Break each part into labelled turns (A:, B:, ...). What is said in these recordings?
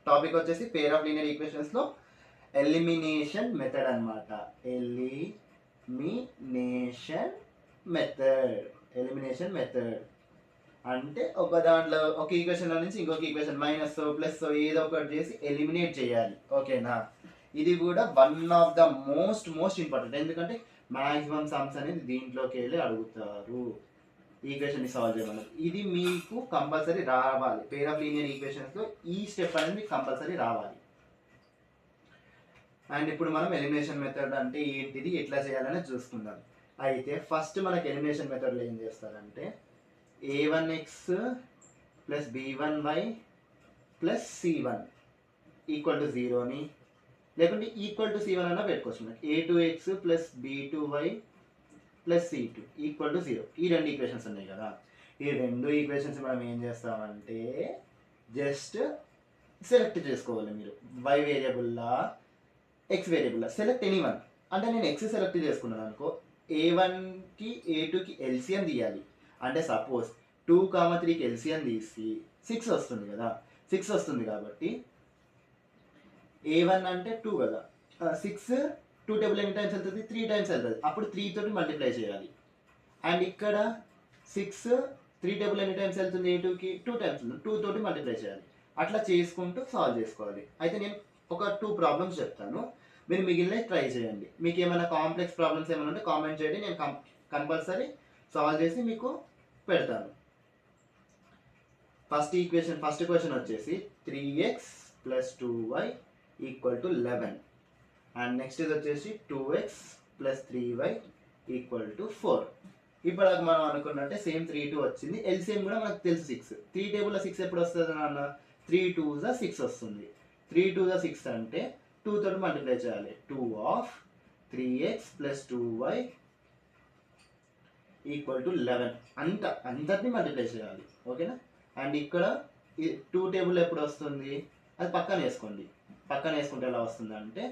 A: Topic వచ్చేసి pair of linear ఈక్వేషన్స్లో elimination method అనమాట. ఎలిమినేషన్ మెథడ్ అంటే ఒక దాంట్లో ఒక ఈక్వేషన్లో నుంచి ఇంకొక ఈక్వేషన్ మైనస్ ప్లస్ ఏదో ఒకటి చేసి ఎలిమినేట్ చేయాలి. ఓకేనా? ఇది కూడా one of the most important. ఎందుకంటే మ్యాక్సిమం సమ్స్ అనేది దీంట్లోకి వెళ్ళి అడుగుతారు ఈక్వేషన్ని సాల్వ్ చేయమన్నది. ఇది మీకు కంపల్సరీ రావాలి. పేర్ ఆఫ్ లీనియర్ ఈక్వేషన్స్లో ఈ స్టెప్ అనేది మీకు కంపల్సరీ రావాలి. అండ్ ఇప్పుడు మనం ఎలిమినేషన్ మెథడ్ అంటే ఏంటిది, ఎట్లా చేయాలని చూసుకుందాం. అయితే ఫస్ట్ మనకి ఎలిమినేషన్ మెథడ్లో ఏం చేస్తారంటే a1x plus b1y plus c1 equal to 0ని లేకుంటే ఈక్వల్ టు c1 అన్నా పెట్టుకోవచ్చు. మనకి a2x plus b2y plus c2 equal to 0. ఈ రెండు ఈక్వేషన్స్ ఉన్నాయి కదా. ఈ రెండు ఈక్వేషన్స్ మనం ఏం చేస్తామంటే జస్ట్ సెలెక్ట్ చేసుకోవాలి. మీరు y వేరియబుల్లా ఎక్స్ వేరియబుల్లా సెలెక్ట్ ఎనీవన్. అంటే నేను ఎక్స్ సెలెక్ట్ చేసుకున్నాను అనుకో, a1కి a2కి ఎల్సిఎం తీయాలి. అంటే సపోజ్ 2,3కి ఎల్సిఎం తీసి 6 వస్తుంది కదా. 6 వస్తుంది కాబట్టి a1 అంటే 2 కదా, 6 2 టేబుల్ ఎన్ని టైమ్స్ వెళ్తుంది, 3 టైమ్స్ వెళ్తుంది. అప్పుడు 3 తోటి మల్టిప్లై చేయాలి. అండ్ ఇక్కడ 6 3 టేబుల్ ఎన్ని టైమ్స్ వెళ్తుంది, a2కి 2 టైమ్స్ వెళ్తుంది, 2 తోటి మల్టిప్లై చేయాలి. అట్లా చేసుకుంటూ సాల్వ్ చేసుకోవాలి. అయితే నేను ఒక 2 ప్రాబ్లమ్స్ చెప్తాను, మీరు మిగిలిన ట్రై చేయండి. మీకు ఏమైనా కాంప్లెక్స్ ప్రాబ్లమ్స్ ఏమైనా ఉంటే కామెంట్ చేయండి, నేను కంపల్సరీ సాల్వ్ చేసి మీకు పెడతాను. ఫస్ట్ క్వశ్చన్ వచ్చేసి 3x plus 2y equal to 11. And next ఇది వచ్చేసి 2x plus 3y equal to 4. ఇప్పుడు మనం అనుకున్నట్టే సేమ్ 3 2 వచ్చింది. ఎల్సిఎం కూడా మనకు తెలుసు 6. 3 టేబుల్లో 6 ఎప్పుడు వస్తుంది నాన్న, 3 2 6 వస్తుంది. 3 2 6 అంటే 2 తోటి మల్టిప్లై చేయాలి. 2 of 3x plus 2y equal to 11. అందరినీ మల్టిప్లై చేయాలి. ఓకేనా? అండ్ ఇక్కడ 2 టేబుల్ ఎప్పుడు వస్తుంది, అది పక్కన వేసుకోండి. పక్కన వేసుకుంటే ఎలా వస్తుంది అంటే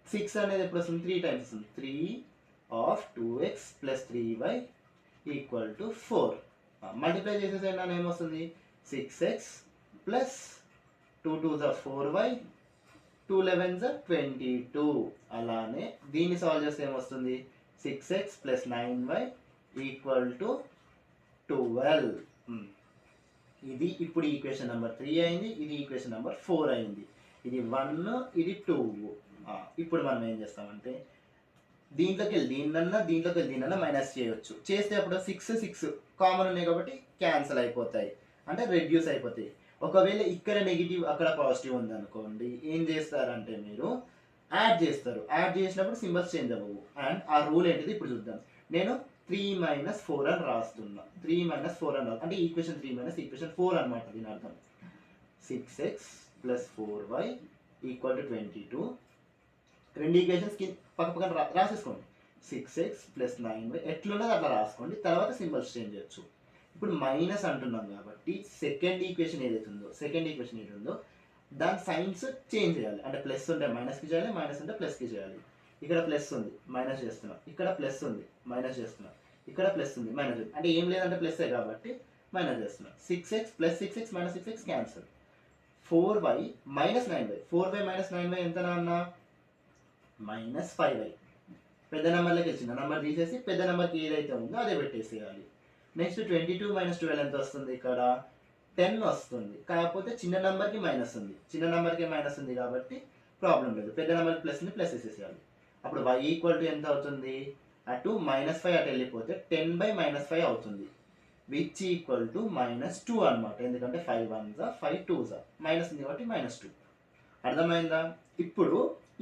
A: 6 అనేది ఎప్పుడు వస్తుంది, 3 టైమ్స్ వస్తుంది. 3 of 2x plus 3y equal to 4. Multiply చేసేసైనా ఏమొస్తుంది, 6x ప్లస్ 2 2 4y 2 11 22. అలానే దీన్ని సాల్వ్ చేస్తే ఏమొస్తుంది, 6x plus 9y equal to 12. ఇది ఇప్పుడు ఈక్వేషన్ నెంబర్ 3 అయింది. ఇది ఈక్వేషన్ నెంబర్ 4 అయింది. ఇది 1, ఇది 2. ఇప్పుడు మనం ఏం చేస్తామంటే దీంట్లోకి వెళ్ళి దీన్నన్నా మైనస్ చేయొచ్చు. చేస్తే అప్పుడు 6 6 కామన్ ఉన్నాయి కాబట్టి క్యాన్సిల్ అయిపోతాయి, అంటే రెడ్యూస్ అయిపోతాయి. ఒకవేళ ఇక్కడ నెగిటివ్ అక్కడ పాజిటివ్ ఉందనుకోండి, ఏం చేస్తారంటే మీరు యాడ్ చేస్తారు. యాడ్ చేసినప్పుడు సింబల్స్ చేంజ్ అవ్వవు. అండ్ ఆ రూల్ ఏంటిది ఇప్పుడు చూద్దాం. నేను 3 - 4 అని రాస్తున్నా. 3 - 4 అని అంటే ఈక్వేషన్ 3 - ఈక్వేషన్ 4 అనమాట. దీని అర్థం 6x plus 4y equal to 22. రెండు ఈక్వేషన్స్ పక్కన రాసేసుకోండి. 6x ప్లస్ 9y ఎట్లున్నది అట్లా రాసుకోండి, తర్వాత సింబల్స్ చేంజ్ చేయొచ్చు. ఇప్పుడు మైనస్ అంటున్నాం కాబట్టి సెకండ్ ఈక్వేషన్ ఏదైతే ఉందో దాని సైన్స్ చేంజ్ చేయాలి. అంటే ప్లస్ ఉంటే మైనస్కి చేయాలి, మైనస్ ఉంటే ప్లస్కి చేయాలి. ఇక్కడ ప్లస్ ఉంది, మైనస్ చేస్తున్నాం. ఇక్కడ ప్లస్ ఉంది, మైనస్ చేస్తున్నాం. ఇక్కడ ప్లస్ ఉంది, మైనస్ ఉంది. అంటే ఏం లేదంటే ప్లస్సే కాబట్టి మైనస్ చేస్తున్నాం. 6x plus 6x minus 6x cancel. 4y minus 9y. 4y minus 9y ఎంత నాన్న, మైనస్ 5y. పెద్ద నెంబర్లోకి చిన్న నెంబర్ తీసేసి పెద్ద నెంబర్కి ఏదైతే ఉందో అదే పెట్టేసేయాలి. నెక్స్ట్ 22 - 12 ఎంత వస్తుంది, ఇక్కడ 10 వస్తుంది. కాకపోతే చిన్న నెంబర్కి మైనస్ ఉంది కాబట్టి ప్రాబ్లం లేదు. పెద్ద నెంబర్కి ప్లస్ ఉంది, ప్లస్ వేసేసేయాలి. అప్పుడు y ఈక్వల్ టు ఎంత అవుతుంది, అటు -5 అటు వెళ్ళిపోతే 10/-5 అవుతుంది, విచ్ ఈక్వల్ టు -2 అనమాట. ఎందుకంటే 5 1s 5 2s మైనస్ ఉంది కాబట్టి -2. అర్థమైందా? ఇప్పుడు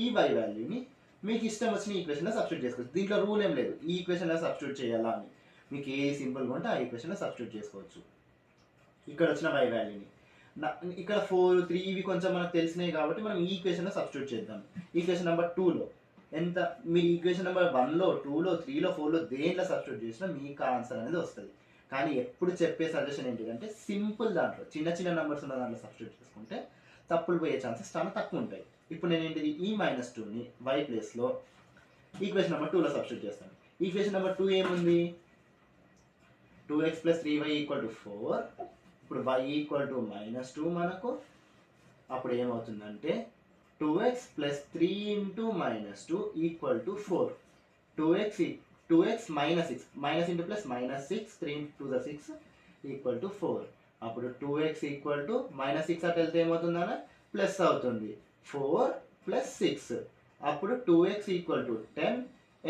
A: ఈ y వాల్యూని మీకు ఇష్టం వచ్చిన ఈక్వేషన్లో సబ్స్టిట్యూట్ చేసుకోవచ్చు. దీంట్లో రూల్ ఏం లేదు ఈ ఈక్వేషన్లో సబ్స్టిట్యూట్ చేయాలా అని. మీకు ఏ సింపుల్గా ఉంటే ఆ ఈక్వేషన్లో సబ్స్టిట్యూట్ చేసుకోవచ్చు. ఇక్కడ వచ్చిన y వాల్యూని ఇక్కడ 4 3 ఇవి కొంచెం మనకు తెలిసినాయి కాబట్టి మనం ఈ ఈక్వేషన్లో సబ్స్టిట్యూట్ చేద్దాం. ఈక్వేషన్ నెంబర్ 2లో ఎంత, మీరు ఈక్వేషన్ నెంబర్ 1లో 2లో 3లో 4లో దేంట్లో సబ్స్టిట్యూట్ చేసినా మీకు ఆన్సర్ అనేది వస్తుంది. కానీ ఎప్పుడు చెప్పే సజెషన్ ఏంటిదంటే సింపుల్ దాంట్లో చిన్న నెంబర్స్ ఉన్న దాంట్లో సబ్స్టిట్యూట్ చేసుకుంటే తప్పులు పోయే ఛాన్సెస్ చాలా తక్కువ ఉంటాయి. ఇప్పుడు నేను ఏంటిది ఈ -2ని y ప్లేస్లో ఈక్వేషన్ నెంబర్ 2లో సబ్స్టిట్యూట్ చేస్తాను. ఈక్వేషన్ నెంబర్ 2 ఏముంది, 2x + 3y = 4. ఇప్పుడు y = -2 మనకు అప్పుడు ఏమవుతుందంటే 2x plus 3 into -2 equal to 4. 2x minus 6, minus into plus minus 6, 3 into the 6 equal to 4. అప్పుడు 2x ఈక్వల్ టు -6 అటు వెళ్తే ఏమవుతుందన్న ప్లస్ అవుతుంది 4 ప్లస్ 6. అప్పుడు 2x equal to 10,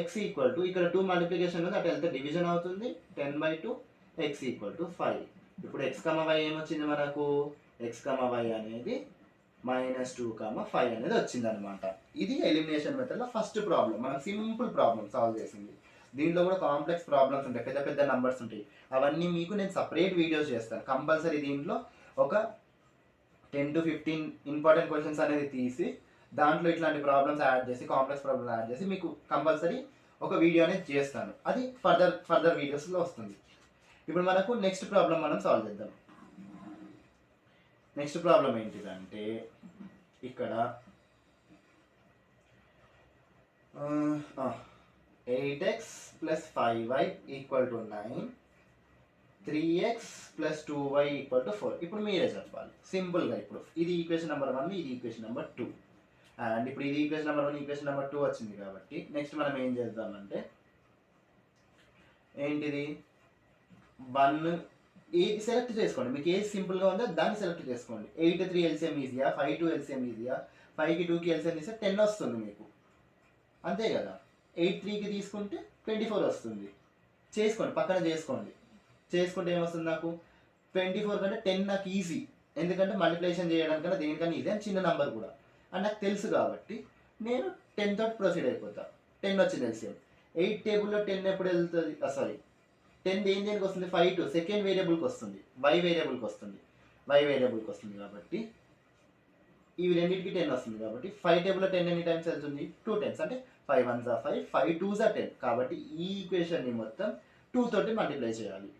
A: x equal to ఇక్కడ 2 మల్టిప్లికేషన్ ఉంది అటు వెళ్తే డివిజన్ అవుతుంది 10/2, x ఈక్వల్ టు 5. ఇప్పుడు x, y ఏమొచ్చింది మనకు x, y అనేది -2, 5 అనేది వచ్చిందనమాట. ఇది ఎలిమినేషన్ మెథడ్లో ఫస్ట్ ప్రాబ్లం. మనం సింపుల్ ప్రాబ్లం సాల్వ్ చేసింది. దీంట్లో కూడా కాంప్లెక్స్ ప్రాబ్లమ్స్ ఉంటాయి, పెద్ద పెద్ద నంబర్స్ ఉంటాయి. అవన్నీ మీకు నేను సపరేట్ వీడియోస్ చేస్తాను కంపల్సరీ. దీంట్లో ఒక 10 to 15 ఇంపార్టెంట్ క్వశ్చన్స్ అనేది తీసి దాంట్లో ఇట్లాంటి ప్రాబ్లమ్స్ యాడ్ చేసి, కాంప్లెక్స్ ప్రాబ్లమ్స్ యాడ్ చేసి మీకు కంపల్సరీ ఒక వీడియో అనేది చేస్తాను. అది ఫర్దర్ వీడియోస్లో వస్తుంది. ఇప్పుడు మనకు నెక్స్ట్ ప్రాబ్లం మనం సాల్వ్ చేద్దాం. నెక్స్ట్ ప్రాబ్లం ఏంటిదంటే ఇక్కడ 8x plus 5y equal to 9, 3x plus 2y equal to 4. ఇప్పుడు మీరే చెప్పాలి సింపుల్గా. ఇప్పుడు ఇది ఈక్వేషన్ నెంబర్ 1, ఇది ఈక్వేషన్ నెంబర్ 2. అండ్ ఇప్పుడు ఇది ఈక్వేషన్ నెంబర్ 1, ఈక్వేషన్ నెంబర్ 2 వచ్చింది కాబట్టి నెక్స్ట్ మనం ఏం చేద్దామంటే ఏంటిది 1 ఏది సెలెక్ట్ చేసుకోండి. మీకు ఏది సింపుల్గా ఉందో దాన్ని సెలెక్ట్ చేసుకోండి. 8, 3 ఎల్సిఎం ఈజీయా, 5, 2 ఎల్సిఎం ఈజీయా, 5కి 2కి ఎల్సిఎం తీస్తే 10 వస్తుంది మీకు, అంతే కదా. 8, 3కి తీసుకుంటే 24 వస్తుంది. చేసుకోండి, పక్కన చేసుకోండి. చేసుకుంటే ఏమొస్తుంది నాకు 24 కంటే 10 నాకు ఈజీ, ఎందుకంటే మల్టిప్లికేషన్ చేయడానికన్నా దేనికన్నా ఈజీ అని చిన్న నెంబర్ కూడా అని నాకు తెలుసు కాబట్టి నేను 10 తోటి ప్రొసీడ్ అయిపోతా. 10 వచ్చింది ఎల్సిఎం. 8 టేబుల్లో 10 ఎప్పుడు వెళ్తుంది, సారీ 10 దేనికి వస్తుంది, 5 to సెకండ్ వేరియబుల్కి వస్తుంది, y వేరియబుల్కి వస్తుంది కాబట్టి ఇవి రెండింటికి 10 వస్తుంది కాబట్టి 5 టేబుల్లో 10 ఎన్ని టైమ్స్ వెళ్తుంది, 2 times. అంటే 5 1s are 5, 5 2s are 10. కాబట్టి ఈ ఈక్వేషన్ని మొత్తం 2 తోటి మల్టిప్లై చేయాలి.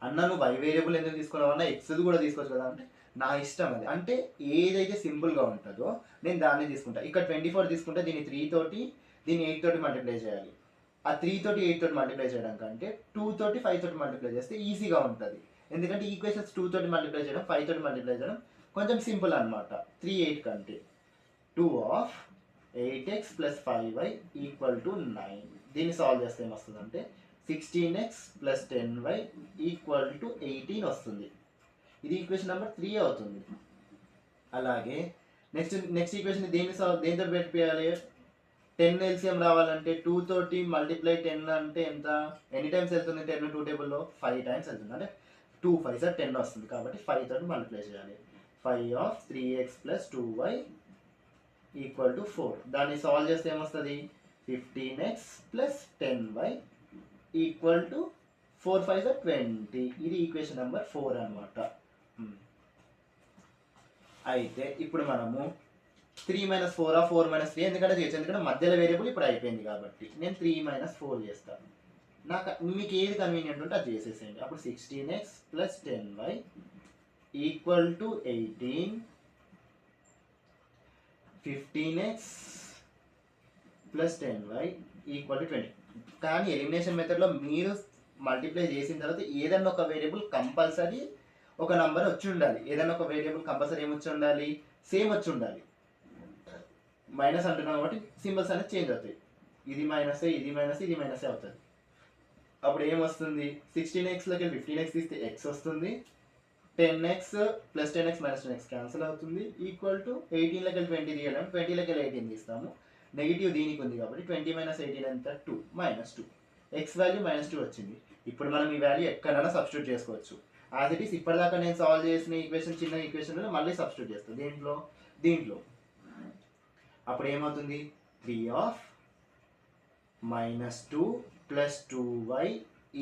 A: అన్న నువ్వు y వేరియబుల్ ఎందుకు తీసుకున్నావు అన్న, ఎక్స్ది కూడా తీసుకోవచ్చు కదా అంటే నా ఇష్టం అది. అంటే ఏదైతే సింపుల్గా ఉంటుందో నేను దాన్ని తీసుకుంటా. ఇక్కడ 24 తీసుకుంటే దీన్ని 3 తోటి, దీన్ని 8 తోటి మల్టిప్లై చేయాలి. ఆ 3 తోటి 8 తోటి మల్టిప్లై చేయడం కంటే 2 తోటి 5 తోటి మల్టిప్లై చేస్తే ఈజీగా ఉంటుంది. ఎందుకంటే ఈక్వేషన్స్ 2 తోటి మల్టిప్లై చేయడం, 5 తోటి మల్టిప్లై చేయడం కొంచెం సింపుల్ అనమాట. 3 8 కంటే 2 of 8x plus 5y equal to 9. దీన్ని సాల్వ్ చేస్తే ఏమొస్తుందంటే 16x plus 10y equal to 18 వస్తుంది. ఇది ఈక్వేషన్ నెంబర్ 3 అవుతుంది. అలాగే నెక్స్ట్ ఈక్వేషన్ దేనితో పెట్టిపోయాలి, 10 ఎల్సిఎం రావాలంటే 2 తోటి మల్టిప్లై 10 అంటే ఎంత, ఎన్ని టైమ్స్ వెళ్తుంది 10 2 టేబుల్లో 5 టైమ్స్ వెళ్తుంది. అంటే 2 5s are 10 వస్తుంది కాబట్టి 5 తోటి మల్టిప్లై చేయాలి. 5 of 3x plus 2y equal to 4. దాన్ని సాల్వ్ చేస్తే ఏమొస్తుంది 15x plus 10y equal to 4 5s are 20. ఇది ఈక్వేషన్ నెంబర్ 4 అనమాట. అయితే ఇప్పుడు మనము 3 - 4 4 - 3 ఎందుకంటే చేయొచ్చు, ఎందుకంటే మధ్యలో వేరియబుల్ ఇప్పుడు అయిపోయింది కాబట్టి నేను 3 - 4 చేస్తాను. మీకు ఏది కన్వీనియంట్ ఉంటే అది చేసేసేయండి. అప్పుడు 16x plus 10y equal to 18, 15x plus 10y equal to 20. కానీ ఎలిమినేషన్ మెథడ్లో మీరు మల్టిప్లై చేసిన తర్వాత ఏదన్నా ఒక వేరియబుల్ కంపల్సరీ ఒక నంబర్ వచ్చి ఉండాలి. ఏదైనా ఒక వేరియబుల్ కంపల్సరీ ఏమొచ్చి ఉండాలి, సేమ్ వచ్చి ఉండాలి. మైనస్ అంటున్నాం కాబట్టి సింబల్స్ అనేది చేంజ్ అవుతాయి. ఇది మైనస్, ఇది మైనస్, ఇది మైనస్ అవుతుంది. అప్పుడు ఏమొస్తుంది 16xలోకి వెళ్ళి 15x తీస్తే x వస్తుంది. 10x plus 10x minus 10x cancel అవుతుంది. ఈక్వల్ టు 18లోకి వెళ్ళి 20 తీయడం, 20లోకి వెళ్ళి 18 తీస్తాము. నెగిటివ్ దీనికి ఉంది కాబట్టి 20 - 18 ఎంత 2 -2. x వాల్యూ -2 వచ్చింది. ఇప్పుడు మనం ఈ వాల్యూ ఎక్కడైనా సబ్స్టిట్యూట్ చేసుకోవచ్చు. యాజ్ ఇట్ ఈస్ ఇప్పటిదాకా నేను సాల్వ్ చేసిన ఈక్వేషన్, చిన్న ఈక్వేషన్లో మళ్ళీ సబ్స్టిట్యూట్ చేస్తాను దీంట్లో. అప్పుడు ఏమవుతుంది 3 of -2 plus 2y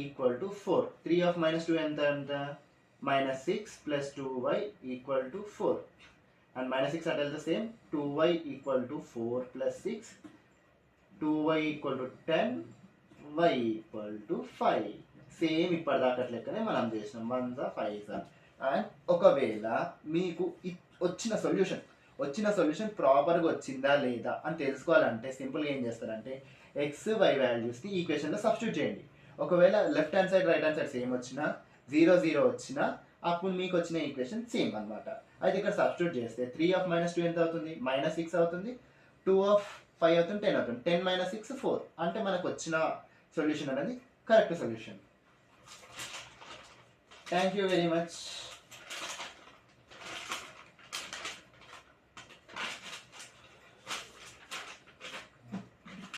A: equal to 4. 3 of -2 ఎంత -6 plus 2y equal to 4. And -6 అంటే వెళ్తే same 2y equal to 4 plus 6, 2y equal to 10, y equal to 5. Same ఇప్పటిదాకా లెక్కనే మనం చేసినాం 1s are 5s are. And ఒకవేళ మీకు వచ్చిన సొల్యూషన్ ప్రాపర్గా వచ్చిందా లేదా అని తెలుసుకోవాలంటే సింపుల్గా ఏం చేస్తారంటే x y వాల్యూస్ని ఈక్వేషన్లో సబ్స్టిట్యూట్ చేయండి. ఒకవేళ left hand side right hand side same వచ్చినా 0 0 వచ్చినా అప్పుడు మీకు వచ్చిన ఈక్వేషన్ సేమ్ అనమాట. అయితే ఇక్కడ సబ్స్టిట్యూట్ చేస్తే 3 ఆఫ్ -2 ఎంత అవుతుంది? -6 అవుతుంది. 2 ఆఫ్ 5 అవుతుంది, 10 అవుతుంది. 10 - 6 4. అంటే మనకు వచ్చిన సొల్యూషన్ అనేది correct solution. Thank you very much.